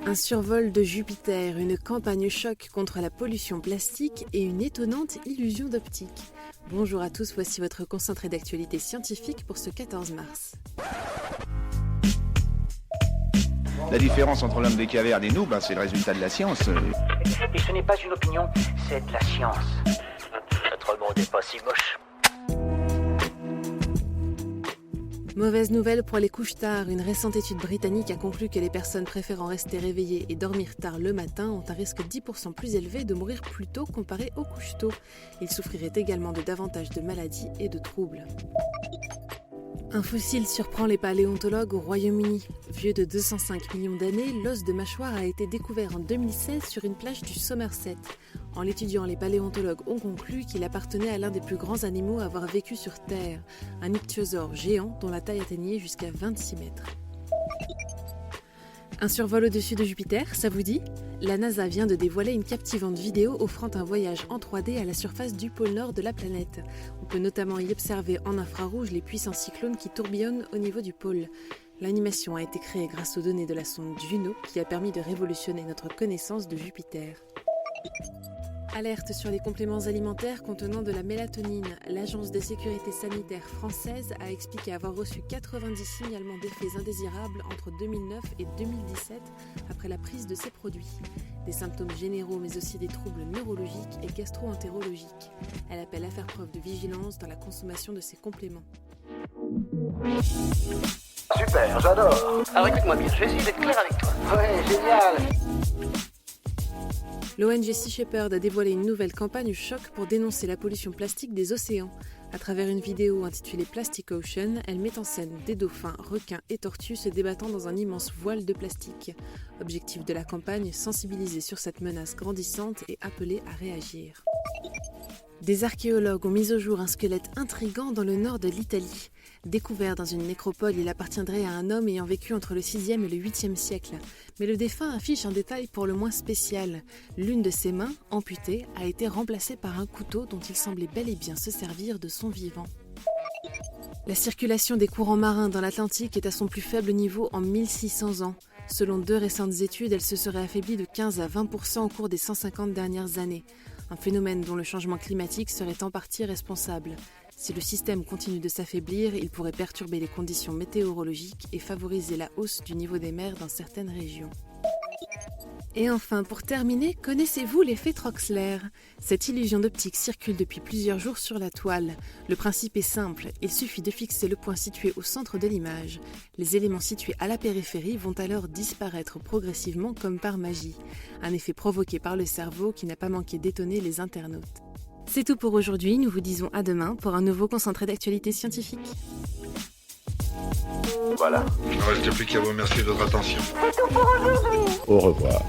Un survol de Jupiter, une campagne choc contre la pollution plastique et une étonnante illusion d'optique. Bonjour à tous, voici votre concentré d'actualité scientifique pour ce 14 mars. La différence entre l'homme des cavernes et nous, c'est le résultat de la science. Et ce n'est pas une opinion, c'est de la science. Notre monde n'est pas si moche. Mauvaise nouvelle pour les couches tard. Une récente étude britannique a conclu que les personnes préférant rester réveillées et dormir tard le matin ont un risque 10% plus élevé de mourir plus tôt comparé aux couches tôt. Ils souffriraient également de davantage de maladies et de troubles. Un fossile surprend les paléontologues au Royaume-Uni. Vieux de 205 millions d'années, l'os de mâchoire a été découvert en 2016 sur une plage du Somerset. En l'étudiant, les paléontologues ont conclu qu'il appartenait à l'un des plus grands animaux à avoir vécu sur Terre, un ichthyosaure géant dont la taille atteignait jusqu'à 26 mètres. Un survol au-dessus de Jupiter, ça vous dit ? La NASA vient de dévoiler une captivante vidéo offrant un voyage en 3D à la surface du pôle nord de la planète. On peut notamment y observer en infrarouge les puissants cyclones qui tourbillonnent au niveau du pôle. L'animation a été créée grâce aux données de la sonde Juno qui a permis de révolutionner notre connaissance de Jupiter. Alerte sur les compléments alimentaires contenant de la mélatonine. L'Agence de sécurité sanitaire française a expliqué avoir reçu 90 signalements d'effets indésirables entre 2009 et 2017 après la prise de ces produits. Des symptômes généraux mais aussi des troubles neurologiques et gastro-entérologiques. Elle appelle à faire preuve de vigilance dans la consommation de ces compléments. Super, j'adore. Alors écoute-moi bien, je vais essayer d'être clair avec toi. Ouais, génial. L'ONG Sea Shepherd a dévoilé une nouvelle campagne choc pour dénoncer la pollution plastique des océans. À travers une vidéo intitulée Plastic Ocean, elle met en scène des dauphins, requins et tortues se débattant dans un immense voile de plastique. Objectif de la campagne, sensibiliser sur cette menace grandissante et appeler à réagir. Des archéologues ont mis au jour un squelette intrigant dans le nord de l'Italie. Découvert dans une nécropole, il appartiendrait à un homme ayant vécu entre le 6e et le 8e siècle. Mais le défunt affiche un détail pour le moins spécial. L'une de ses mains, amputée, a été remplacée par un couteau dont il semblait bel et bien se servir de son vivant. La circulation des courants marins dans l'Atlantique est à son plus faible niveau en 1600 ans. Selon deux récentes études, elle se serait affaiblie de 15 à 20% au cours des 150 dernières années. Un phénomène dont le changement climatique serait en partie responsable. Si le système continue de s'affaiblir, il pourrait perturber les conditions météorologiques et favoriser la hausse du niveau des mers dans certaines régions. Et enfin, pour terminer, connaissez-vous l'effet Troxler ? Cette illusion d'optique circule depuis plusieurs jours sur la toile. Le principe est simple, il suffit de fixer le point situé au centre de l'image. Les éléments situés à la périphérie vont alors disparaître progressivement comme par magie. Un effet provoqué par le cerveau qui n'a pas manqué d'étonner les internautes. C'est tout pour aujourd'hui, nous vous disons à demain pour un nouveau concentré d'actualité scientifique. Voilà. Il ne reste plus qu'à vous remercier de votre attention. C'est tout pour aujourd'hui. Au revoir.